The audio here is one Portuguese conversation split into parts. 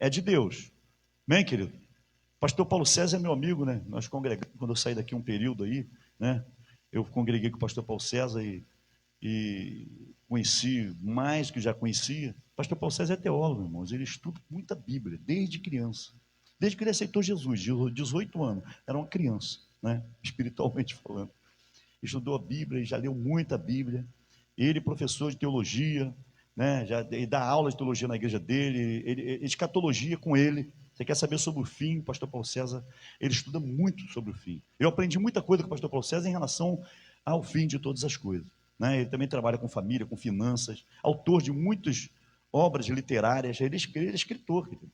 é de Deus. Amém, querido? Pastor Paulo César é meu amigo, né? Nós congregamos, quando eu saí daqui um período aí, né? Eu congreguei com o pastor Paulo César e conheci mais que já conhecia. O pastor Paulo César é teólogo, irmãos. Ele estuda muita Bíblia, desde criança. Desde que ele aceitou Jesus, de 18 anos. Era uma criança, né? Espiritualmente falando. Estudou a Bíblia, já leu muita Bíblia. Ele, professor de teologia, né? Ele dá aula de teologia na igreja dele, escatologia com ele. Você quer saber sobre o fim? O pastor Paulo César, ele estuda muito sobre o fim. Eu aprendi muita coisa com o pastor Paulo César em relação ao fim de todas as coisas, né? Ele também trabalha com família, com finanças, autor de muitas obras literárias. Ele é escritor, querido.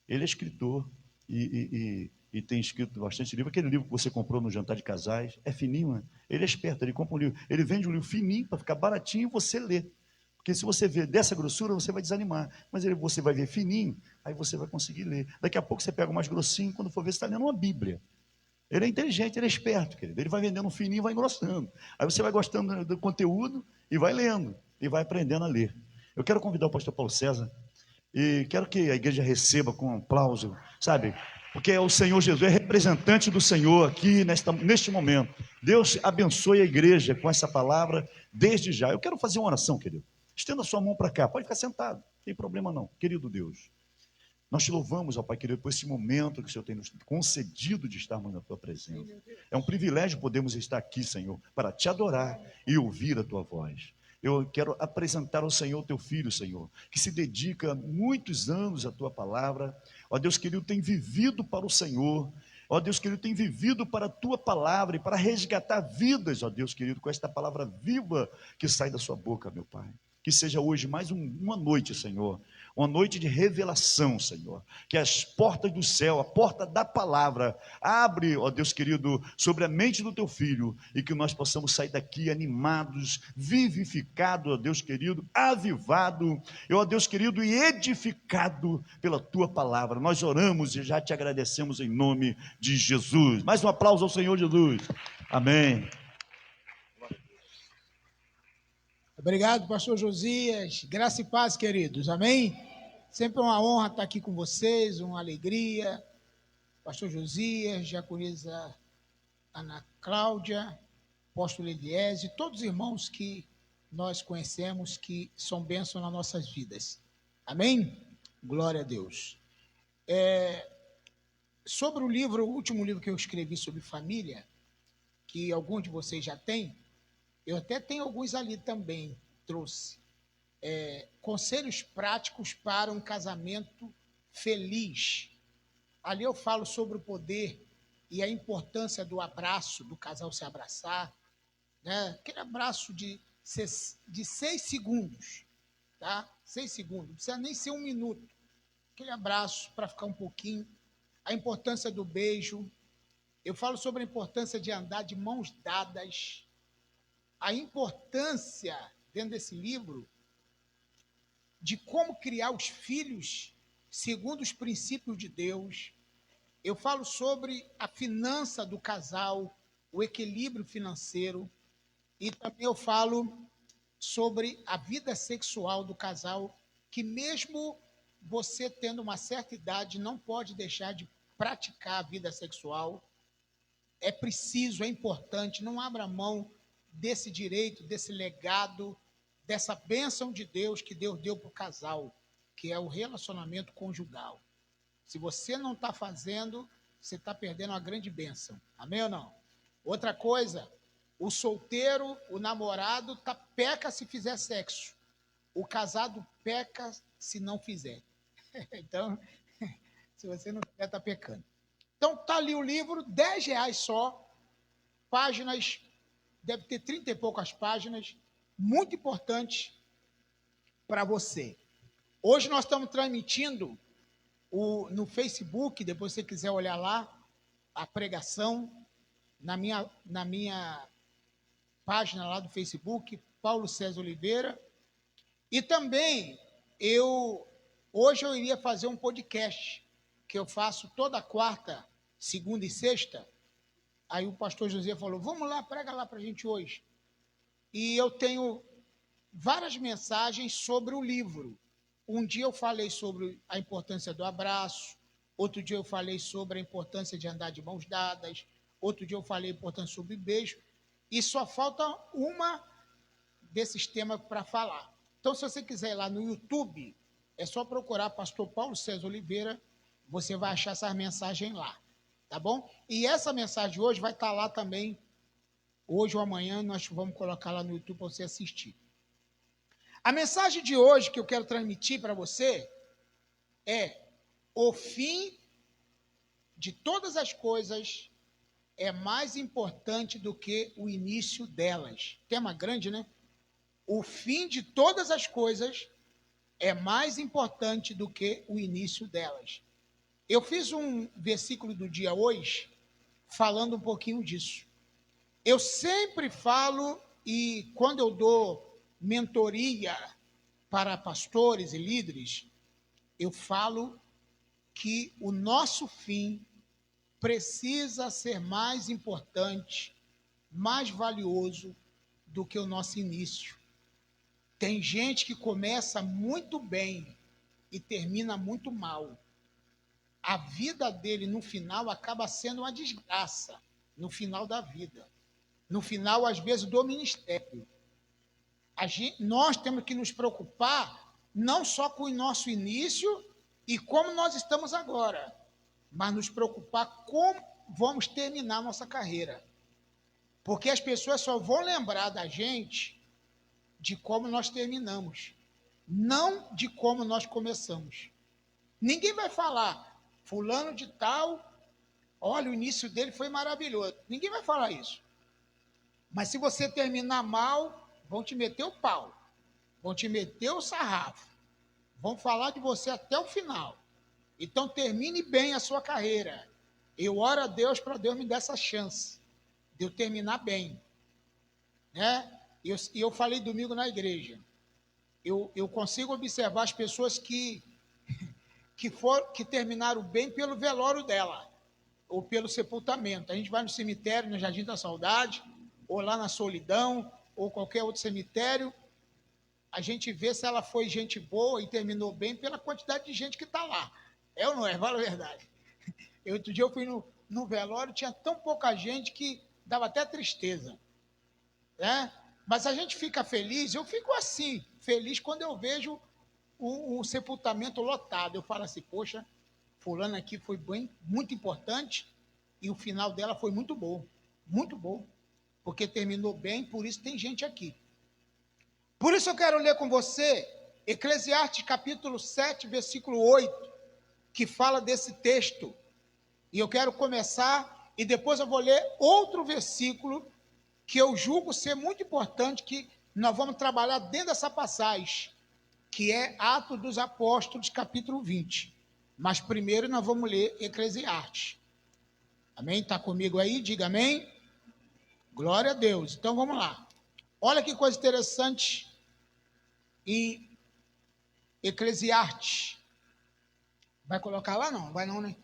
Ele é escritor e tem escrito bastante livro. Aquele livro que você comprou no Jantar de Casais é fininho, né? Ele é esperto, ele compra um livro, ele vende um livro fininho para ficar baratinho e você lê. Porque se você ver dessa grossura, você vai desanimar. Mas você vai ver fininho, aí você vai conseguir ler. Daqui a pouco você pega o mais grossinho, quando for ver, você está lendo uma Bíblia. Ele é inteligente, ele é esperto, querido. Ele vai vendendo um fininho e vai engrossando. Aí você vai gostando do conteúdo e vai lendo, e vai aprendendo a ler. Eu quero convidar o pastor Paulo César, e quero que a igreja receba com um aplauso, sabe? Porque é o Senhor Jesus, é representante do Senhor aqui neste momento. Deus abençoe a igreja com essa palavra desde já. Eu quero fazer uma oração, querido. Estenda a sua mão para cá, pode ficar sentado, não tem problema não. Querido Deus, nós te louvamos, ó Pai querido, por esse momento que o Senhor tem nos concedido de estarmos na tua presença. É um privilégio podermos estar aqui, Senhor, para te adorar e ouvir a tua voz. Eu quero apresentar ao Senhor teu filho, Senhor, que se dedica muitos anos à tua palavra. Ó Deus querido, tem vivido para o Senhor. Ó Deus querido, tem vivido para a tua palavra e para resgatar vidas, ó Deus querido, com esta palavra viva que sai da sua boca, meu Pai. Que seja hoje mais uma noite, Senhor, uma noite de revelação, Senhor, que as portas do céu, a porta da palavra, abre, ó Deus querido, sobre a mente do teu filho, e que nós possamos sair daqui animados, vivificados, ó Deus querido, avivado, ó Deus querido, e edificado pela tua palavra. Nós oramos e já te agradecemos em nome de Jesus. Mais um aplauso ao Senhor Jesus. Amém. Obrigado, pastor Josias. Graça e paz, queridos. Amém? Sempre uma honra estar aqui com vocês, uma alegria. Pastor Josias, diaconisa Ana Cláudia, apóstolo Eliese, todos os irmãos que nós conhecemos, que são bênçãos nas nossas vidas. Amém? Glória a Deus. Sobre o último livro que eu escrevi sobre família, que alguns de vocês já têm, eu até tenho alguns ali também, trouxe. Conselhos práticos para um casamento feliz. Ali eu falo sobre o poder e a importância do abraço, do casal se abraçar, né? Aquele abraço de 6 segundos, tá? 6 segundos, não precisa nem ser 1 minuto. Aquele abraço para ficar um pouquinho. A importância do beijo. Eu falo sobre a importância de andar de mãos dadas. A importância, dentro desse livro, de como criar os filhos segundo os princípios de Deus. Eu falo sobre a finança do casal, o equilíbrio financeiro, e também eu falo sobre a vida sexual do casal, que mesmo você tendo uma certa idade, não pode deixar de praticar a vida sexual. É preciso, é importante, não abra mão desse direito, desse legado, dessa bênção de Deus que Deus deu para o casal, que é o relacionamento conjugal. Se você não está fazendo, você está perdendo uma grande bênção. Amém ou não? Outra coisa, o solteiro, o namorado, peca se fizer sexo. O casado peca se não fizer. Então, se você não fizer, está pecando. Então, está ali o livro, R$10 só, páginas, deve ter 30 e poucas páginas, muito importante para você. Hoje nós estamos transmitindo no Facebook, depois se você quiser olhar lá, a pregação, na minha página lá do Facebook, Paulo César Oliveira. E também, hoje eu iria fazer um podcast, que eu faço toda quarta, segunda e sexta. Aí o pastor José falou, vamos lá, prega lá para a gente hoje. E eu tenho várias mensagens sobre o livro. Um dia eu falei sobre a importância do abraço, outro dia eu falei sobre a importância de andar de mãos dadas, outro dia eu falei a importância sobre beijo, e só falta uma desses temas para falar. Então, se você quiser ir lá no YouTube, é só procurar Pastor Paulo César Oliveira, você vai achar essa mensagem lá, tá bom? E essa mensagem de hoje vai estar lá também, hoje ou amanhã, nós vamos colocar lá no YouTube para você assistir. A mensagem de hoje que eu quero transmitir para você é: o fim de todas as coisas é mais importante do que o início delas. Tema grande, né? O fim de todas as coisas é mais importante do que o início delas. Eu fiz um versículo do dia hoje falando um pouquinho disso. Eu sempre falo, e quando eu dou mentoria para pastores e líderes, eu falo que o nosso fim precisa ser mais importante, mais valioso do que o nosso início. Tem gente que começa muito bem e termina muito mal. A vida dele, no final, acaba sendo uma desgraça, no final da vida. No final, às vezes, do ministério. Nós temos que nos preocupar não só com o nosso início e como nós estamos agora, mas nos preocupar como vamos terminar a nossa carreira. Porque as pessoas só vão lembrar da gente de como nós terminamos, não de como nós começamos. Ninguém vai falar, fulano de tal, olha, o início dele foi maravilhoso. Ninguém vai falar isso. Mas se você terminar mal, vão te meter o pau, vão te meter o sarrafo, vão falar de você até o final. Então termine bem a sua carreira. Eu oro a Deus para Deus me dar essa chance de eu terminar bem, né? E eu falei domingo na igreja. Eu consigo observar as pessoas que terminaram bem pelo velório dela, ou pelo sepultamento. A gente vai no cemitério, no Jardim da Saudade, ou lá na Solidão, ou qualquer outro cemitério, a gente vê se ela foi gente boa e terminou bem pela quantidade de gente que está lá. É ou não é? Fala a verdade. Outro dia eu fui no velório, tinha tão pouca gente que dava até tristeza, né? Mas a gente fica feliz, eu fico assim, feliz quando eu vejo um sepultamento lotado. Eu falo assim, poxa, fulano aqui foi bem, muito importante e o final dela foi muito bom, porque terminou bem, por isso tem gente aqui. Por isso eu quero ler com você Eclesiastes capítulo 7, versículo 8, que fala desse texto. E eu quero começar e depois eu vou ler outro versículo que eu julgo ser muito importante, que nós vamos trabalhar dentro dessa passagem, que é Atos dos Apóstolos, capítulo 20. Mas primeiro nós vamos ler Eclesiastes. Amém? Está comigo aí? Diga amém. Glória a Deus. Então vamos lá. Olha que coisa interessante em Eclesiastes. Vai colocar lá? Não, vai não, né?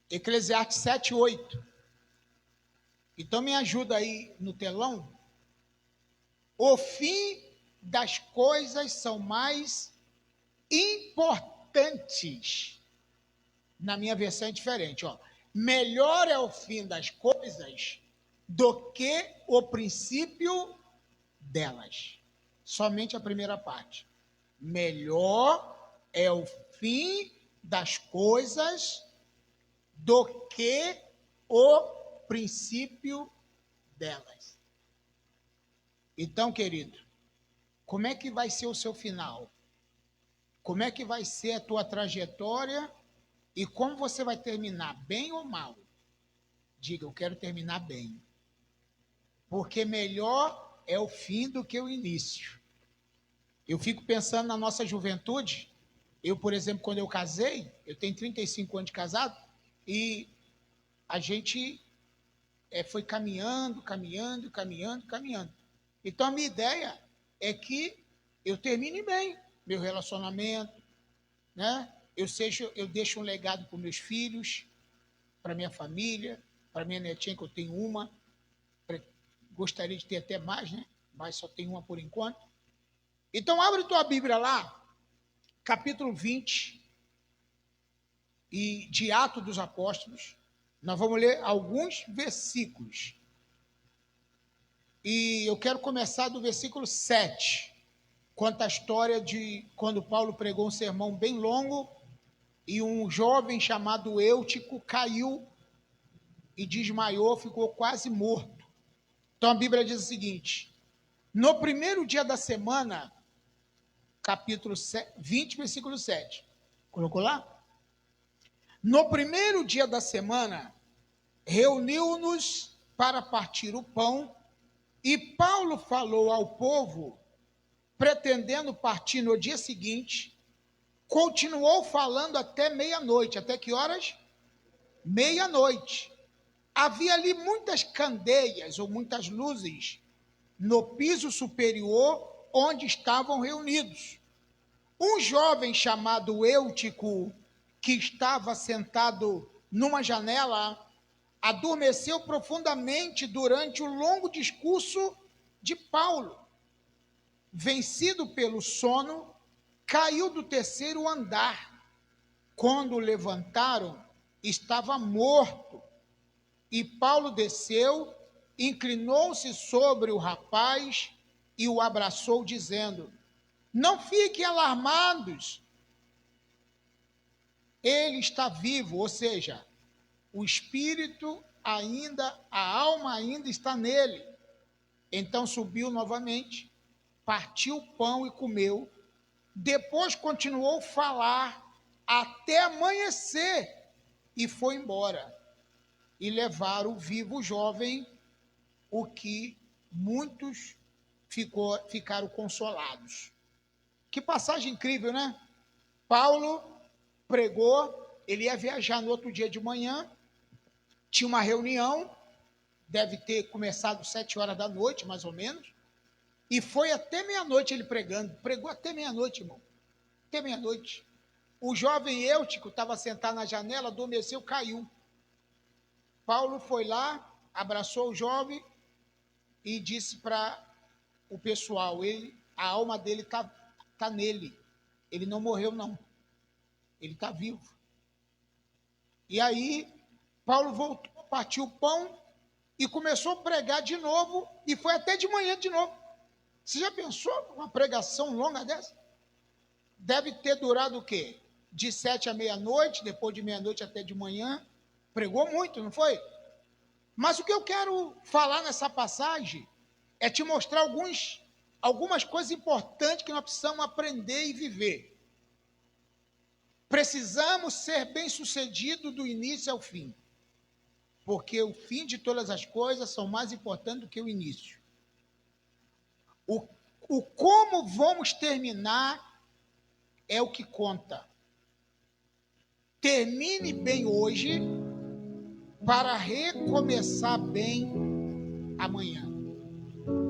Eclesiastes 7, 8. Então me ajuda aí no telão. O fim das coisas são mais importantes. Na minha versão é diferente, ó. Melhor é o fim das coisas do que o princípio delas. Somente a primeira parte. Melhor é o fim das coisas do que o princípio delas. Então, querido, como é que vai ser o seu final? Como é que vai ser a tua trajetória e como você vai terminar, bem ou mal? Diga, eu quero terminar bem. Porque melhor é o fim do que o início. Eu fico pensando na nossa juventude. Eu, por exemplo, quando eu casei, eu tenho 35 anos de casado, e a gente foi caminhando. Então, a minha ideia é que eu termine bem meu relacionamento, né? Eu deixo um legado para os meus filhos, para minha família, para minha netinha, que eu tenho uma. Gostaria de ter até mais, né? Mas só tenho uma por enquanto. Então, abre tua Bíblia lá, capítulo 20, e de Atos dos Apóstolos. Nós vamos ler alguns versículos. E eu quero começar do versículo 7. Conta a história de quando Paulo pregou um sermão bem longo e um jovem chamado Eutico caiu e desmaiou, ficou quase morto. Então a Bíblia diz o seguinte: no primeiro dia da semana, capítulo 20, versículo 7. Colocou lá? No primeiro dia da semana, reuniu-nos para partir o pão, e Paulo falou ao povo, pretendendo partir no dia seguinte, continuou falando até meia-noite. Até que horas? Meia-noite. Havia ali muitas candeias ou muitas luzes no piso superior onde estavam reunidos. Um jovem chamado Eutico, que estava sentado numa janela, adormeceu profundamente durante o longo discurso de Paulo. Vencido pelo sono, caiu do terceiro andar. Quando o levantaram, estava morto. E Paulo desceu, inclinou-se sobre o rapaz e o abraçou, dizendo: não fiquem alarmados, ele está vivo, ou seja, o espírito ainda, a alma ainda está nele. Então subiu novamente, partiu o pão e comeu, depois continuou a falar até amanhecer e foi embora. E levaram vivo o jovem, o que muitos ficaram consolados. Que passagem incrível, né? Paulo pregou, ele ia viajar no outro dia de manhã, tinha uma reunião, deve ter começado 7 horas da noite, mais ou menos, e foi até meia-noite ele pregando, pregou até meia-noite, irmão, até meia-noite. O jovem Eutico estava sentado na janela, adormeceu, caiu. Paulo foi lá, abraçou o jovem e disse para o pessoal, a alma dele está nele, ele não morreu não, ele está vivo. E aí, Paulo voltou, partiu o pão e começou a pregar de novo, e foi até de manhã de novo. Você já pensou uma pregação longa dessa? Deve ter durado o quê? De 7 à meia-noite, depois de meia-noite até de manhã. Pregou muito, não foi? Mas o que eu quero falar nessa passagem é te mostrar algumas coisas importantes que nós precisamos aprender e viver. Precisamos ser bem-sucedidos do início ao fim, porque o fim de todas as coisas são mais importantes do que o início. O como vamos terminar é o que conta. Termine bem hoje para recomeçar bem amanhã.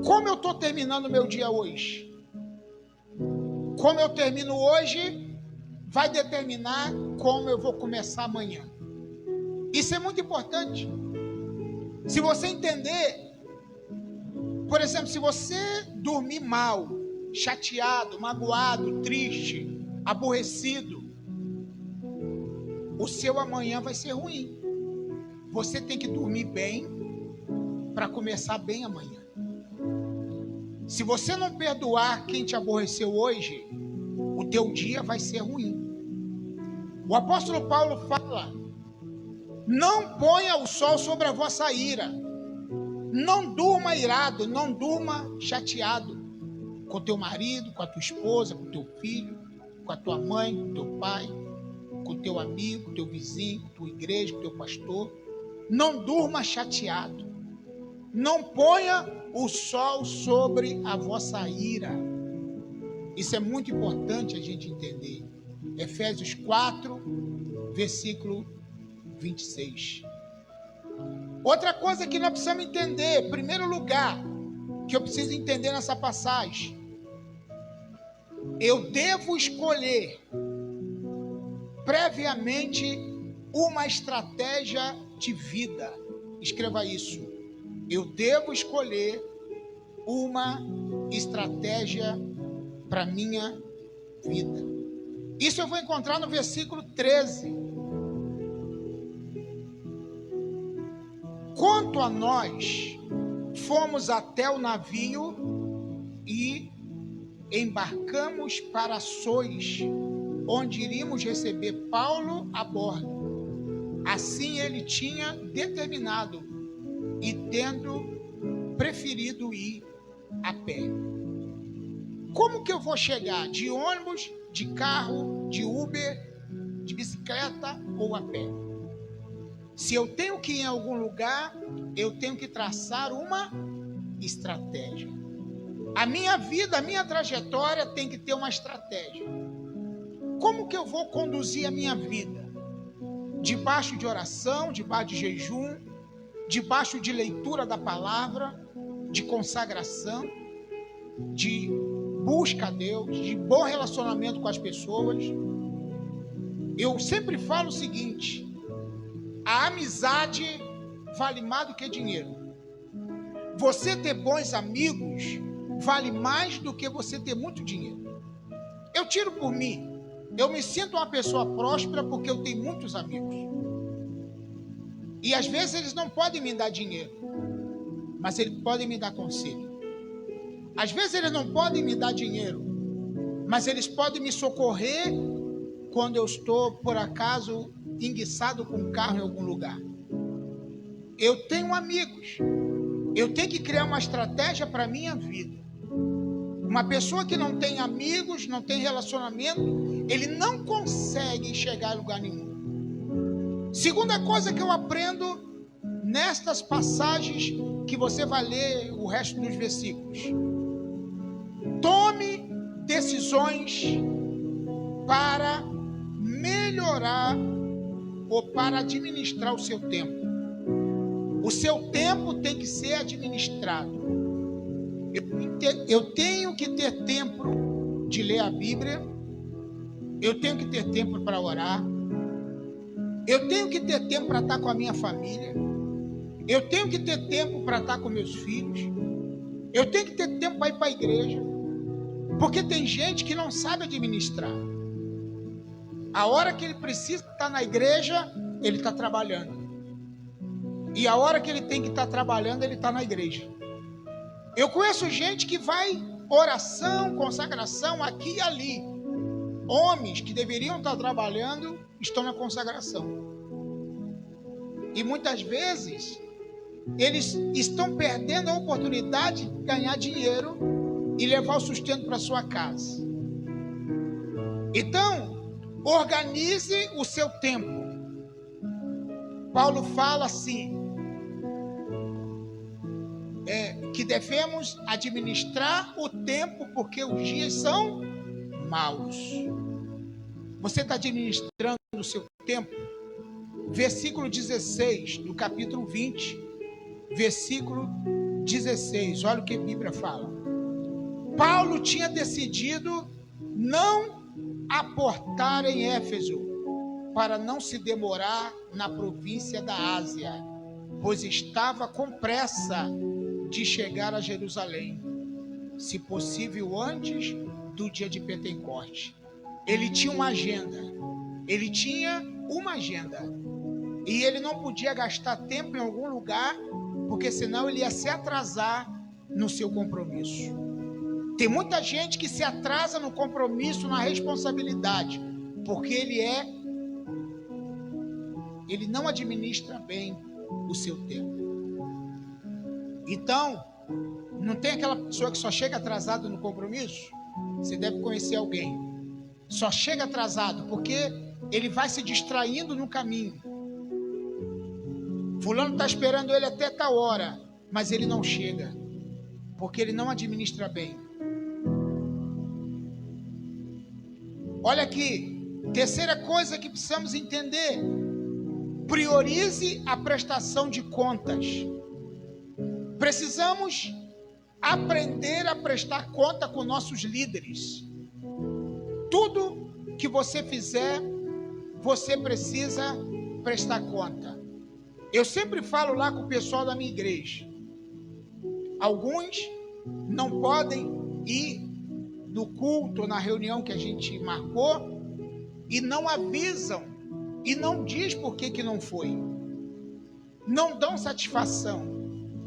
Como eu estou terminando o meu dia hoje? Como eu termino hoje vai determinar como eu vou começar amanhã. Isso é muito importante. Se você entender, por exemplo, se você dormir mal, chateado, magoado, triste, aborrecido, o seu amanhã vai ser ruim. Você tem que dormir bem para começar bem amanhã. Se você não perdoar quem te aborreceu hoje, o teu dia vai ser ruim. O apóstolo Paulo fala: não ponha o sol sobre a vossa ira, não durma irado, não durma chateado com teu marido, com a tua esposa, com teu filho, com a tua mãe, com teu pai, com teu amigo, com teu vizinho, com tua igreja, com teu pastor. Não durma chateado, não ponha o sol sobre a vossa ira. Isso é muito importante a gente entender. Efésios 4, versículo 26. Outra coisa que nós precisamos entender, em primeiro lugar, que eu preciso entender nessa passagem, eu devo escolher previamente uma estratégia de vida. Escreva isso. Eu devo escolher uma estratégia para minha vida. Isso eu vou encontrar no versículo 13. Quanto a nós, fomos até o navio e embarcamos para Sois, onde iríamos receber Paulo a bordo. Assim ele tinha determinado e tendo preferido ir a pé. Como que eu vou chegar? De ônibus, de carro, de Uber, de bicicleta ou a pé? Se eu tenho que ir em algum lugar, eu tenho que traçar uma estratégia. A minha vida, a minha trajetória tem que ter uma estratégia. Como que eu vou conduzir a minha vida? Debaixo de oração, debaixo de jejum, debaixo de leitura da palavra, de consagração, de busca a Deus, de bom relacionamento com as pessoas. Eu sempre falo o seguinte: a amizade vale mais do que dinheiro. Você ter bons amigos vale mais do que você ter muito dinheiro. Eu tiro por mim. Eu me sinto uma pessoa próspera porque eu tenho muitos amigos. E às vezes eles não podem me dar dinheiro, mas eles podem me dar conselho. Às vezes eles não podem me dar dinheiro, mas eles podem me socorrer quando eu estou, por acaso, enguiçado com um carro em algum lugar. Eu tenho amigos. Eu tenho que criar uma estratégia para a minha vida. Uma pessoa que não tem amigos, não tem relacionamento, ele não consegue chegar a lugar nenhum. Segunda coisa que eu aprendo nestas passagens que você vai ler o resto dos versículos: tome decisões para melhorar ou para administrar o seu tempo. O seu tempo tem que ser administrado. Eu tenho que ter tempo de ler a Bíblia. Eu tenho que ter tempo para orar. Eu tenho que ter tempo para estar com a minha família. Eu tenho que ter tempo para estar com meus filhos. Eu tenho que ter tempo para ir para a igreja. Porque tem gente que não sabe administrar. A hora que ele precisa estar na igreja, ele está trabalhando. E a hora que ele tem que estar trabalhando, ele está na igreja. Eu conheço gente que vai oração, consagração aqui e ali. Homens que deveriam estar trabalhando estão na consagração. E muitas vezes eles estão perdendo a oportunidade de ganhar dinheiro e levar o sustento para sua casa. Então, organize o seu tempo. Paulo fala assim, que devemos administrar o tempo porque os dias são maus. Você está administrando o seu tempo? Versículo 16 do capítulo 20, versículo 16, olha o que a Bíblia fala. Paulo tinha decidido não aportar em Éfeso para não se demorar na província da Ásia, pois estava com pressa de chegar a Jerusalém, se possível antes do dia de Pentecoste. Ele tinha uma agenda, e ele não podia gastar tempo em algum lugar, porque senão ele ia se atrasar no seu compromisso. Tem muita gente que se atrasa no compromisso, na responsabilidade, porque ele não administra bem o seu tempo. Então, não tem aquela pessoa que só chega atrasado no compromisso? Você deve conhecer alguém. Só chega atrasado porque ele vai se distraindo no caminho. Fulano está esperando ele até tal hora, mas ele não chega, porque ele não administra bem. Olha aqui, terceira coisa que precisamos entender: priorize a prestação de contas. Precisamos aprender a prestar conta com nossos líderes. Tudo que você fizer, você precisa prestar conta. Eu sempre falo lá com o pessoal da minha igreja. Alguns não podem ir no culto, na reunião que a gente marcou, e não avisam, e não diz por que não foi. Não dão satisfação,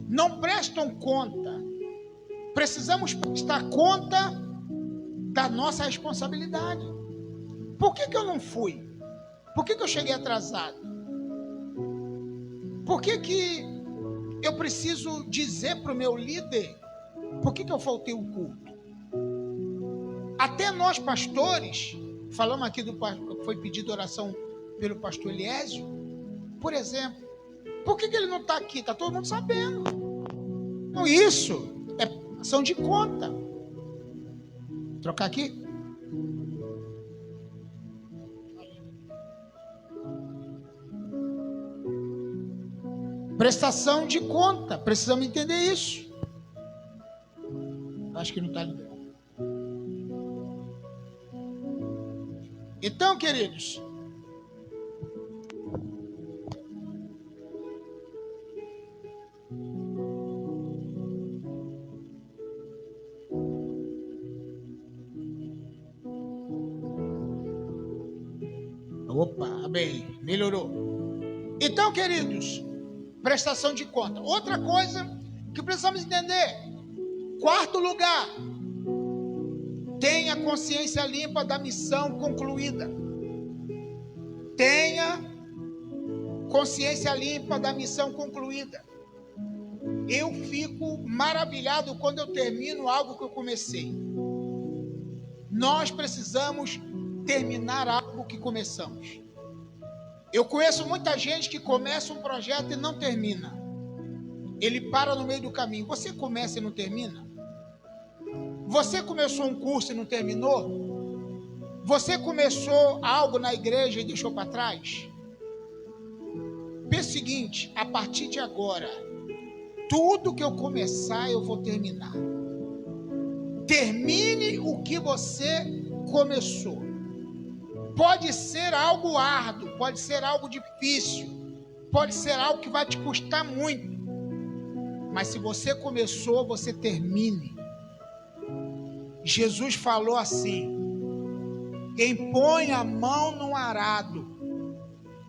não prestam conta. Precisamos prestar conta da nossa responsabilidade. Por que eu não fui? Por que eu cheguei atrasado? Por que eu preciso dizer para o meu líder por que eu faltei o culto? Até nós pastores, falamos aqui do que foi pedido oração pelo pastor Eliésio, por exemplo, por que ele não está aqui? Está todo mundo sabendo. Então isso é ação de conta. Vou trocar aqui? Prestação de conta, precisamos entender isso. Acho que não está ligado. Então, queridos, opa, bem, melhorou. Então, queridos, prestação de conta. Outra coisa que precisamos entender. Quarto lugar, tenha consciência limpa da missão concluída. Tenha consciência limpa da missão concluída. Eu fico maravilhado quando eu termino algo que eu comecei. Nós precisamos terminar algo que começamos. Eu conheço muita gente que começa um projeto e não termina. Ele para no meio do caminho. Você começa e não termina? Você começou um curso e não terminou? Você começou algo na igreja e deixou para trás? Pense o seguinte, a partir de agora, tudo que eu começar eu vou terminar. Termine o que você começou. Pode ser algo árduo, pode ser algo difícil, pode ser algo que vai te custar muito. Mas se você começou, você termine. Jesus falou assim: quem põe a mão no arado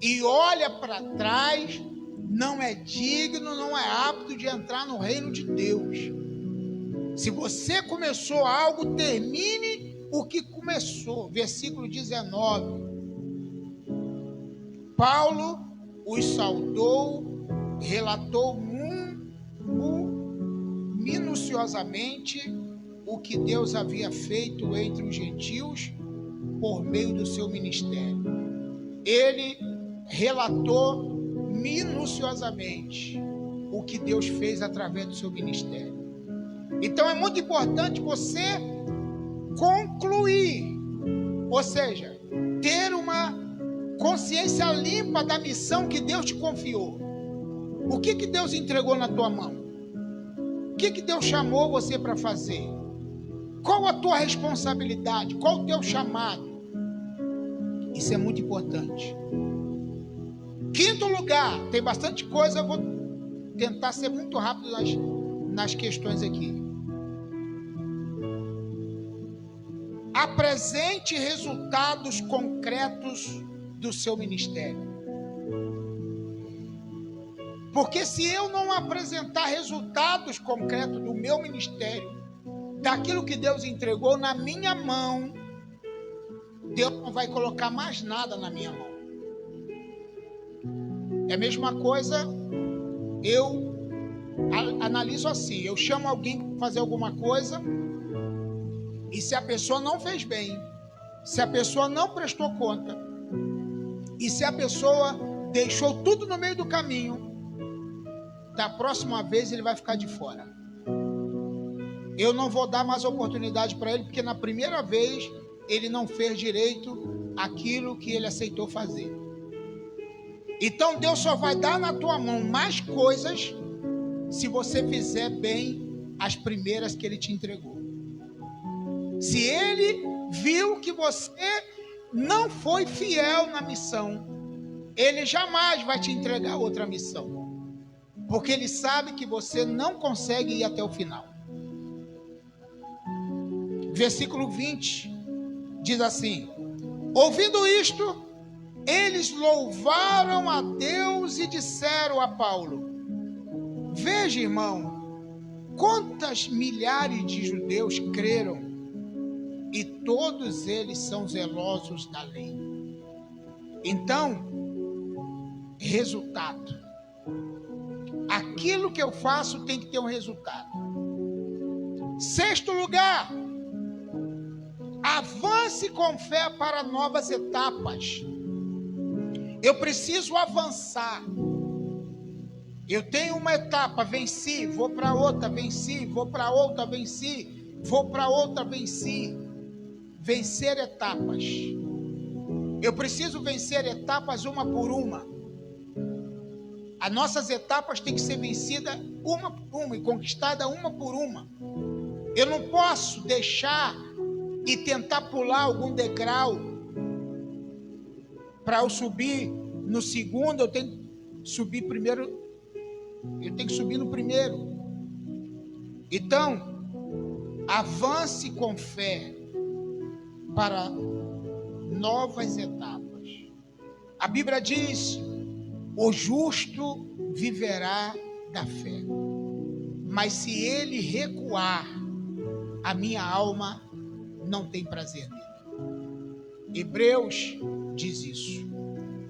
e olha para trás, não é digno, não é apto de entrar no reino de Deus. Se você começou algo, termine o que começou. Versículo 19. Paulo os saudou, relatou minuciosamente o que Deus havia feito entre os gentios por meio do seu ministério. Ele relatou minuciosamente o que Deus fez através do seu ministério. Então é muito importante você concluir, ou seja, ter uma consciência limpa da missão que Deus te confiou. O que Deus entregou na tua mão? O que Deus chamou você para fazer? Qual a tua responsabilidade? Qual o teu chamado? Isso é muito importante. Quinto lugar, tem bastante coisa, eu vou tentar ser muito rápido nas questões aqui. Apresente resultados concretos do seu ministério. Porque se eu não apresentar resultados concretos do meu ministério, daquilo que Deus entregou na minha mão, Deus não vai colocar mais nada na minha mão. É a mesma coisa, eu analiso assim, eu chamo alguém para fazer alguma coisa, e se a pessoa não fez bem, se a pessoa não prestou conta, e se a pessoa deixou tudo no meio do caminho, da próxima vez ele vai ficar de fora. Eu não vou dar mais oportunidade para ele, porque na primeira vez ele não fez direito aquilo que ele aceitou fazer. Então Deus só vai dar na tua mão mais coisas se você fizer bem as primeiras que ele te entregou. Se ele viu que você não foi fiel na missão, ele jamais vai te entregar outra missão. Porque ele sabe que você não consegue ir até o final. versículo 20, diz assim: ouvindo isto, eles louvaram a Deus e disseram a Paulo: veja, irmão, quantas milhares de judeus creram, e todos eles são zelosos da lei. Então, resultado. Aquilo que eu faço tem que ter um resultado. Sexto lugar, avance com fé para novas etapas. Eu preciso avançar. Eu tenho uma etapa, venci, vou para outra, venci, vou para outra, venci, vou para outra, venci. Vencer etapas. Eu preciso vencer etapas uma por uma. As nossas etapas têm que ser vencidas uma por uma e conquistadas uma por uma. Eu não posso deixar e tentar pular algum degrau. Para eu subir no segundo, eu tenho que subir primeiro. Eu tenho que subir no primeiro. Então, avance com fé para novas etapas. A Bíblia diz: o justo viverá da fé, mas se ele recuar, a minha alma não tem prazer nele. Hebreus diz isso,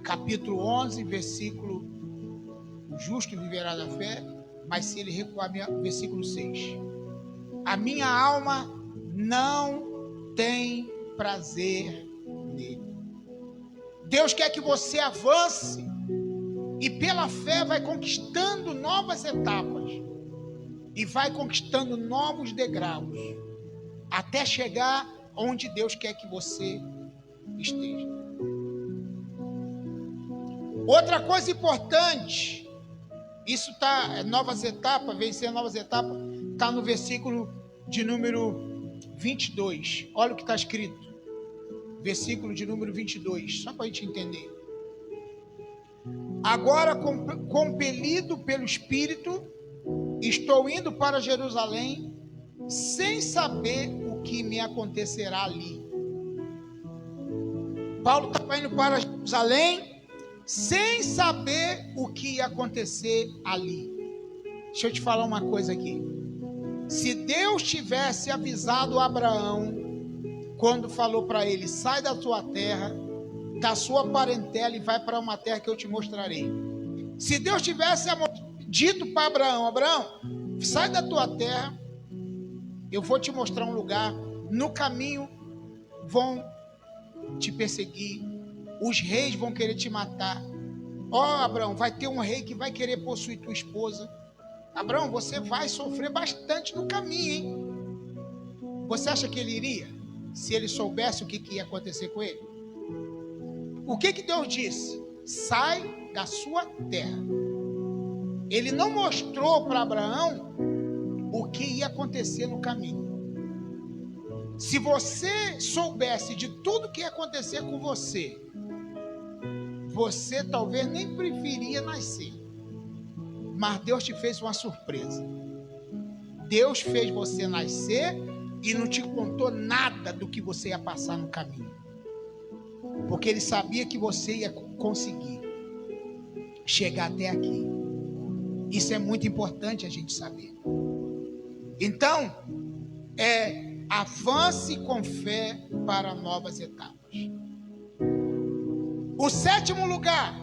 capítulo 11, versículo: o justo viverá da fé, mas se ele recuar, versículo 6, a minha alma não tem prazer nele. Deus quer que você avance e pela fé vai conquistando novas etapas e vai conquistando novos degraus até chegar onde Deus quer que você esteja. Outra coisa importante, isso está, novas etapas, vencer novas etapas, está no versículo de número 22. Olha o que está escrito. Versículo de número 22, só para a gente entender. Agora, compelido pelo Espírito, estou indo para Jerusalém, sem saber o que me acontecerá ali. Paulo estava indo para Jerusalém, sem saber o que ia acontecer ali. Deixa eu te falar uma coisa aqui. Se Deus tivesse avisado Abraão, quando falou para ele: sai da tua terra, da sua parentela e vai para uma terra que eu te mostrarei. Se Deus tivesse dito para Abraão: Abraão, sai da tua terra, eu vou te mostrar um lugar, no caminho vão te perseguir, os reis vão querer te matar. Abraão, vai ter um rei que vai querer possuir tua esposa. Abraão, você vai sofrer bastante no caminho, hein? Você acha que ele iria? Se ele soubesse o que ia acontecer com ele? O que Deus disse? Sai da sua terra. Ele não mostrou para Abraão o que ia acontecer no caminho. Se você soubesse de tudo que ia acontecer com você, você talvez nem preferia nascer. Mas Deus te fez uma surpresa. Deus fez você nascer e não te contou nada do que você ia passar no caminho. Porque Ele sabia que você ia conseguir chegar até aqui. Isso é muito importante a gente saber. Então, avance com fé para novas etapas. O sétimo lugar,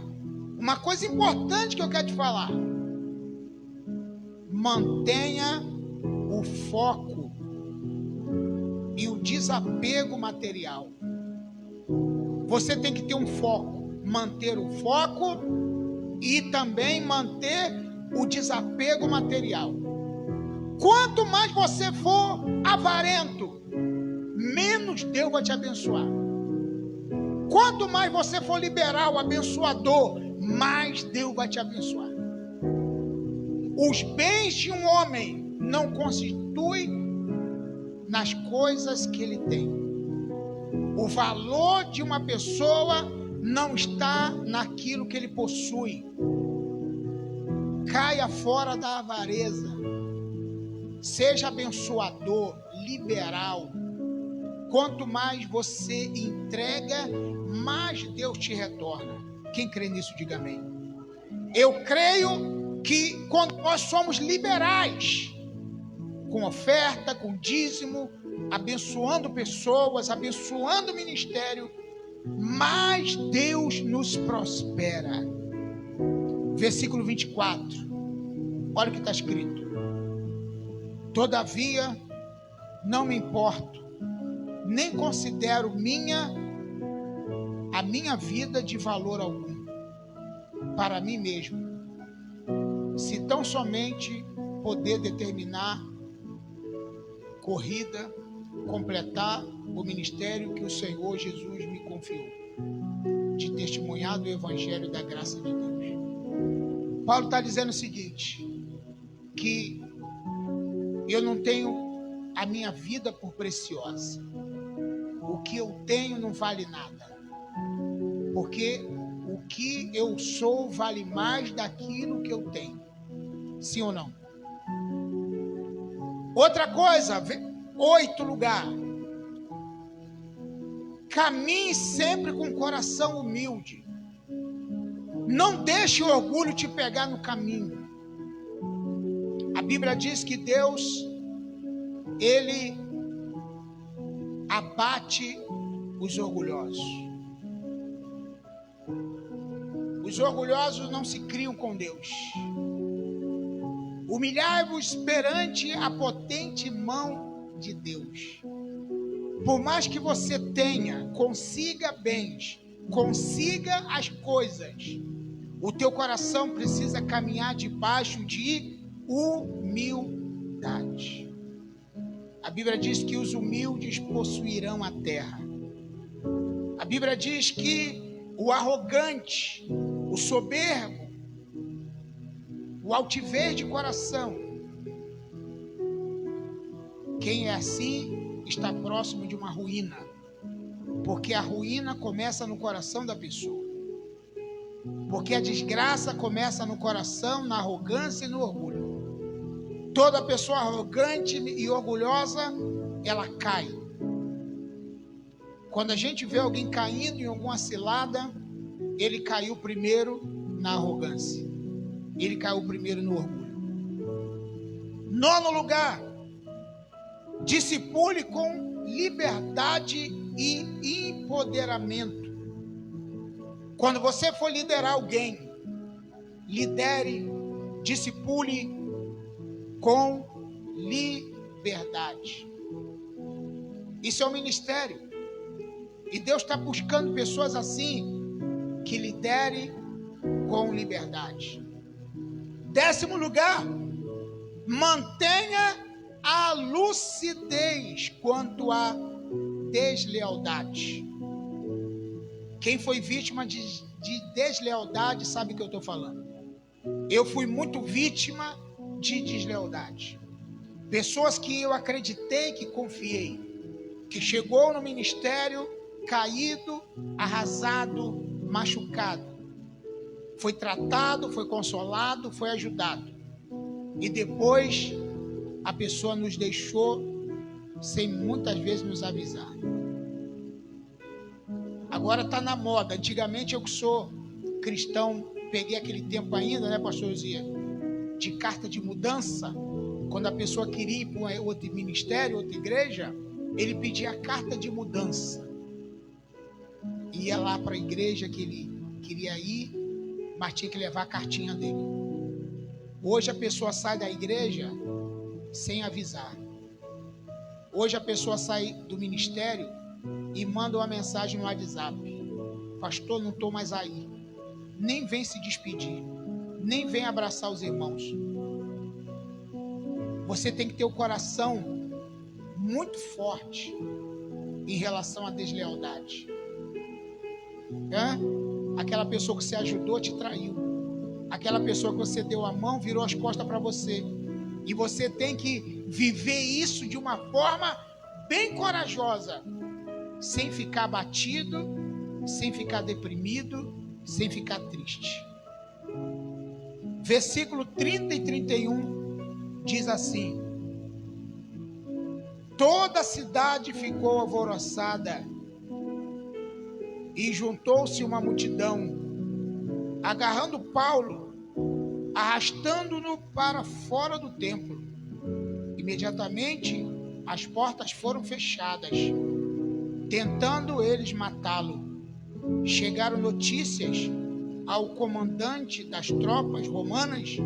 uma coisa importante que eu quero te falar: mantenha o foco e o desapego material. Você tem que ter um foco, manter o foco e também manter o desapego material. Quanto mais você for avarento, menos Deus vai te abençoar. Quanto mais você for liberal, abençoador, mais Deus vai te abençoar. Os bens de um homem não constituem nas coisas que ele tem. O valor de uma pessoa não está naquilo que ele possui. Caia fora da avareza. Seja abençoador, liberal, quanto mais você entrega, mais Deus te retorna. Quem crê nisso, diga amém. Eu creio que quando nós somos liberais, com oferta, com dízimo, abençoando pessoas, abençoando o ministério, mais Deus nos prospera. Versículo 24, olha o que está escrito: todavia não me importo, nem considero a minha vida de valor algum para mim mesmo, se tão somente poder determinar corrida, completar o ministério que o Senhor Jesus me confiou, de testemunhar do evangelho da graça de Deus. Paulo está dizendo o seguinte, que eu não tenho a minha vida por preciosa. O que eu tenho não vale nada, porque o que eu sou vale mais daquilo que eu tenho. Sim ou não? Outra coisa, 8 lugar. Caminhe sempre com o coração humilde. Não deixe o orgulho te pegar no caminho. A Bíblia diz que Deus, Ele abate os orgulhosos. Os orgulhosos não se criam com Deus. Humilhai-vos perante a potente mão de Deus. Por mais que você tenha, consiga bens, consiga as coisas, o teu coração precisa caminhar debaixo de humildade. A Bíblia diz que os humildes possuirão a terra. A Bíblia diz que o arrogante, o soberbo, o altivez de coração, quem é assim está próximo de uma ruína, porque a ruína começa no coração da pessoa, porque a desgraça começa no coração, na arrogância e no orgulho. Toda pessoa arrogante e orgulhosa, ela cai. Quando a gente vê alguém caindo em alguma cilada, ele caiu primeiro na arrogância, ele caiu primeiro no orgulho. 9º lugar, discipule com liberdade e empoderamento. Quando você for liderar alguém, lidere, discipule com liberdade. Isso é um ministério. E Deus está buscando pessoas assim, que lidere com liberdade. 10º lugar, mantenha a lucidez quanto à deslealdade. Quem foi vítima de deslealdade sabe o que eu estou falando. Eu fui muito vítima de deslealdade. Pessoas que eu acreditei, que confiei, que chegou no ministério caído, arrasado, machucado. Foi tratado, foi consolado, foi ajudado. E depois a pessoa nos deixou sem muitas vezes nos avisar. Agora está na moda. Antigamente eu que sou cristão, peguei aquele tempo ainda, né, pastor Zia, de carta de mudança. Quando a pessoa queria ir para outro ministério, outra igreja, ele pedia a carta de mudança. Ia lá para a igreja que ele queria ir, mas tinha que levar a cartinha dele. Hoje a pessoa sai da igreja sem avisar. Hoje a pessoa sai do ministério e manda uma mensagem no WhatsApp: pastor, não estou mais aí. Nem vem se despedir, nem vem abraçar os irmãos. Você tem que ter o coração muito forte em relação à deslealdade. Aquela pessoa que você ajudou te traiu. Aquela pessoa que você deu a mão virou as costas para você. E você tem que viver isso de uma forma bem corajosa, sem ficar abatido, sem ficar deprimido, sem ficar triste. Versículo 30 e 31 diz assim: Toda a cidade ficou alvoroçada e juntou-se uma multidão, agarrando Paulo, arrastando-no para fora do templo. Imediatamente as portas foram fechadas, tentando eles matá-lo. Chegaram notícias ao comandante das tropas romanas.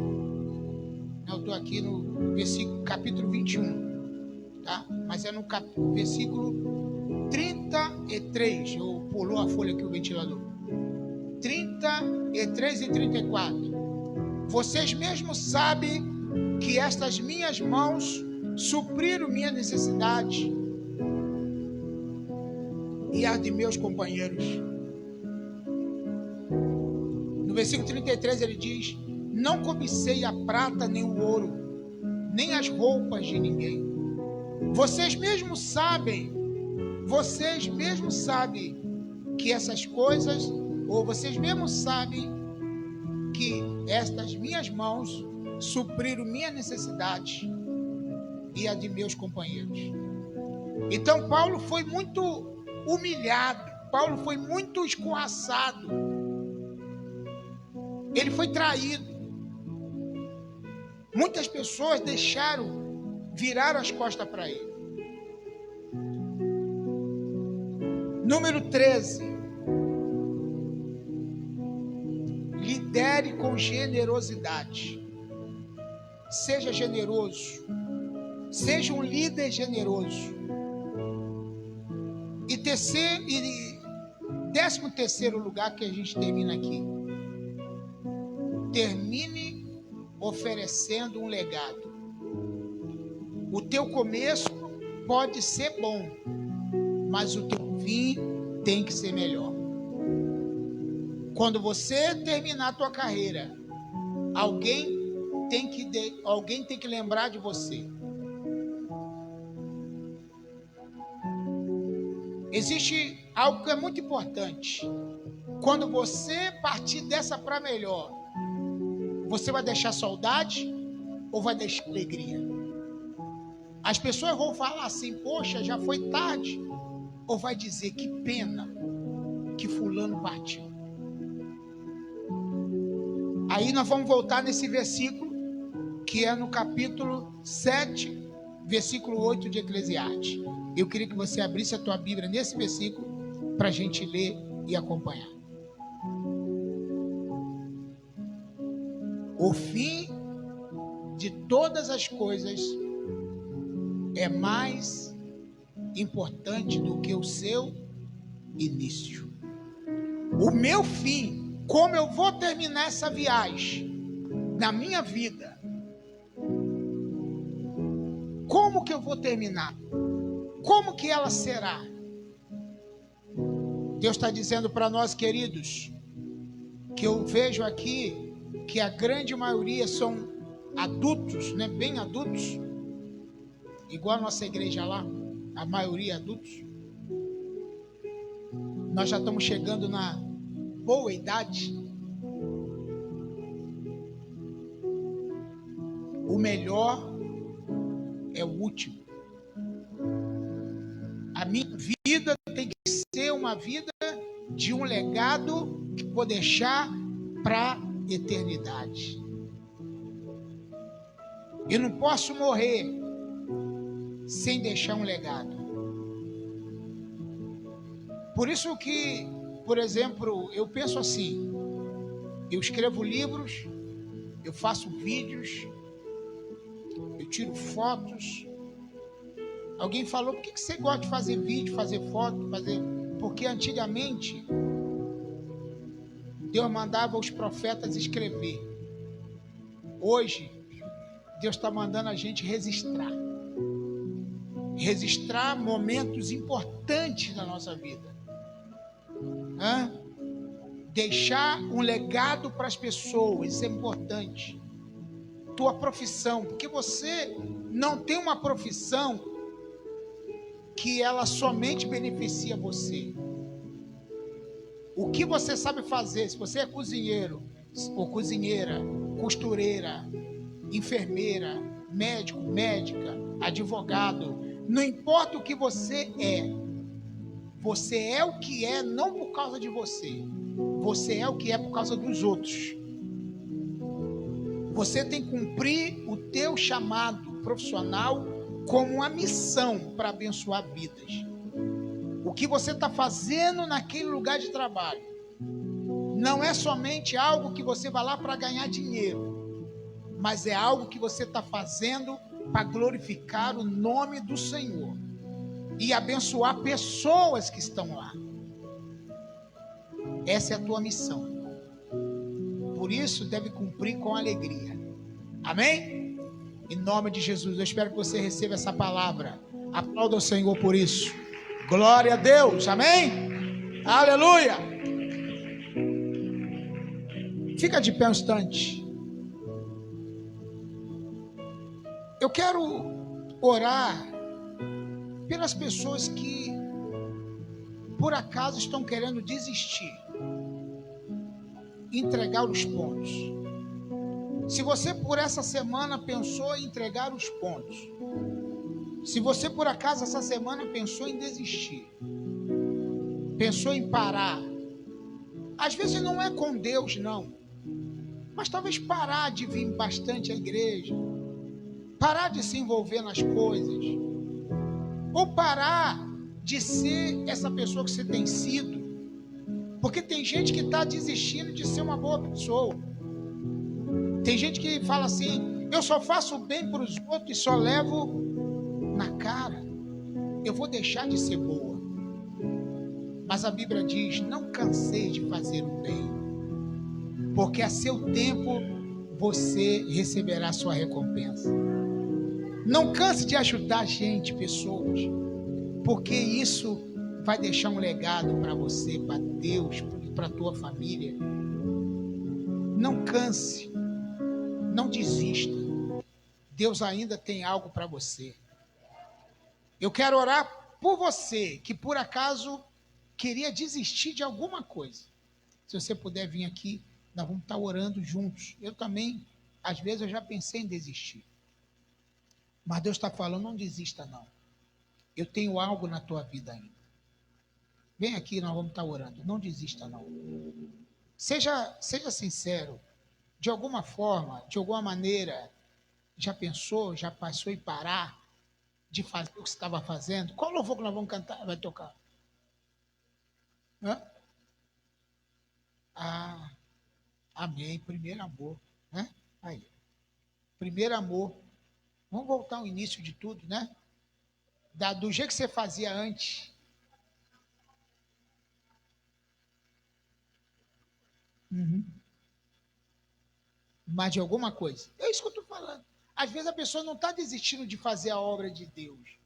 Eu estou aqui no versículo, capítulo 21, tá? Mas é no versículo 33. Eu pulou a folha aqui o ventilador. 33 e 34. Vocês mesmos sabem que estas minhas mãos supriram minha necessidade e as de meus companheiros. No versículo 33 ele diz: não cobicei a prata nem o ouro, nem as roupas de ninguém. Vocês mesmos sabem que essas coisas, ou vocês mesmos sabem que estas minhas mãos supriram minha necessidade e a de meus companheiros. Então Paulo foi muito humilhado, Paulo foi muito escorraçado, ele foi traído. Muitas pessoas viraram as costas para ele. Número 13. Lidere com generosidade. Seja generoso. Seja um líder generoso. E 13º lugar que a gente termina aqui. Termine oferecendo um legado. O teu começo pode ser bom, mas o teu fim tem que ser melhor. Quando você terminar a tua carreira, alguém tem que lembrar de você. Existe algo que é muito importante. Quando você partir dessa para melhor, você vai deixar saudade ou vai deixar alegria? As pessoas vão falar assim: poxa, já foi tarde. Ou vai dizer: que pena que fulano partiu. Aí nós vamos voltar nesse versículo, que é no capítulo 7, versículo 8 de Eclesiastes. Eu queria que você abrisse a tua Bíblia nesse versículo para a gente ler e acompanhar. O fim de todas as coisas é mais importante do que o seu início. O meu fim, como eu vou terminar essa viagem na minha vida, como que eu vou terminar? Como que ela será? Deus está dizendo para nós, queridos, que eu vejo aqui que a grande maioria são adultos, né? Bem adultos, igual a nossa igreja lá, a maioria adultos. Nós já estamos chegando na boa idade. O melhor é o último. A minha vida tem que ser uma vida de um legado que vou deixar para eternidade. Eu não posso morrer sem deixar um legado. Por isso que, por exemplo, eu penso assim: eu escrevo livros, eu faço vídeos, eu tiro fotos. Alguém falou: por que você gosta de fazer vídeo, fazer foto, Porque antigamente Deus mandava os profetas escrever. Hoje Deus está mandando a gente registrar momentos importantes da nossa vida. Deixar um legado para as pessoas, isso é importante. Tua profissão, porque você não tem uma profissão que ela somente beneficia você. O que você sabe fazer, se você é cozinheiro ou cozinheira, costureira, enfermeira, médico, médica, advogado, Não importa o que você é o que é não por causa de você. Você é o que é por causa dos outros. Você tem que cumprir o teu chamado profissional como uma missão para abençoar vidas. O que você está fazendo naquele lugar de trabalho não é somente algo que você vai lá para ganhar dinheiro, mas é algo que você está fazendo para glorificar o nome do Senhor e abençoar pessoas que estão lá. Essa é a tua missão. Por isso, deve cumprir com alegria. Amém? Em nome de Jesus, eu espero que você receba essa palavra. Aplauda o Senhor por isso. Glória a Deus. Amém? Aleluia. Fica de pé um instante. Eu quero orar pelas pessoas que por acaso estão querendo desistir, entregar os pontos. Se você por essa semana pensou em entregar os pontos, se você por acaso essa semana pensou em desistir, pensou em parar, às vezes não é com Deus não, mas talvez parar de vir bastante à igreja, parar de se envolver nas coisas, ou parar de ser essa pessoa que você tem sido, porque tem gente que está desistindo de ser uma boa pessoa. Tem gente que fala assim: eu só faço bem para os outros e só levo na cara, eu vou deixar de ser boa. Mas a Bíblia diz: não cansei de fazer o bem, porque a seu tempo você receberá a sua recompensa. Não canse de ajudar gente, pessoas, porque isso vai deixar um legado para você, para Deus e para a tua família. Não canse, não desista. Deus ainda tem algo para você. Eu quero orar por você que por acaso queria desistir de alguma coisa. Se você puder vir aqui, nós vamos estar orando juntos. Eu também, às vezes eu já pensei em desistir. Mas Deus está falando: não desista não. Eu tenho algo na tua vida ainda. Vem aqui, nós vamos estar orando. Não desista não. Seja sincero. De alguma forma, de alguma maneira, já pensou, já passou em parar de fazer o que você estava fazendo? Qual louvor que nós vamos cantar, vai tocar? Hã? Ah, amém. Primeiro amor, né? Aí. Primeiro amor. Vamos voltar ao início de tudo, né? Do jeito que você fazia antes. Mas de alguma coisa. É isso que eu estou falando. Às vezes a pessoa não está desistindo de fazer a obra de Deus,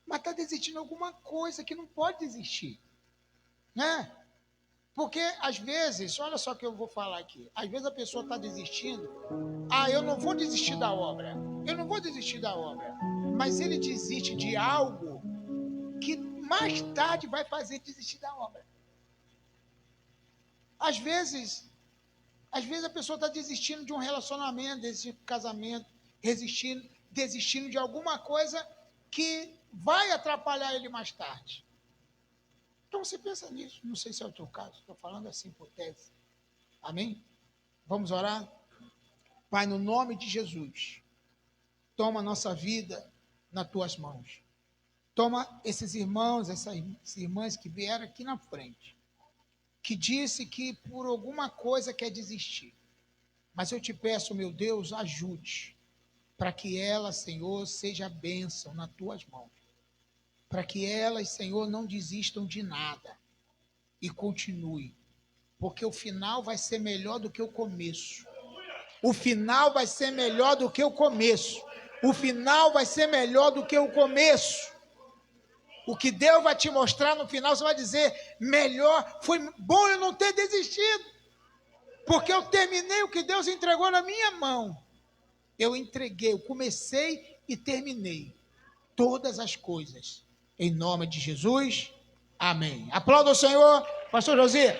mas está desistindo de alguma coisa que não pode desistir, né? Porque às vezes, olha só o que eu vou falar aqui. Às vezes a pessoa está desistindo. Ah, eu não vou desistir da obra. Eu não vou desistir da obra. Mas ele desiste de algo que mais tarde vai fazer desistir da obra. Às vezes a pessoa está desistindo de um relacionamento, desistindo de um casamento, desistindo de alguma coisa que vai atrapalhar ele mais tarde. Então você pensa nisso. Não sei se é o teu caso, estou falando assim por tese. Amém? Vamos orar? Pai, no nome de Jesus, toma a nossa vida nas tuas mãos. Toma esses irmãos, essas irmãs que vieram aqui na frente, que disse que por alguma coisa quer desistir. Mas eu te peço, meu Deus, ajude, para que elas, Senhor, seja bênção nas tuas mãos. Para que elas, Senhor, não desistam de nada e continue. Porque o final vai ser melhor do que o começo. O final vai ser melhor do que o começo. O final vai ser melhor do que o começo. O que Deus vai te mostrar no final, você vai dizer: melhor, foi bom eu não ter desistido, porque eu terminei o que Deus entregou na minha mão. Eu entreguei, eu comecei e terminei todas as coisas. Em nome de Jesus, amém. Aplauda o Senhor, pastor José.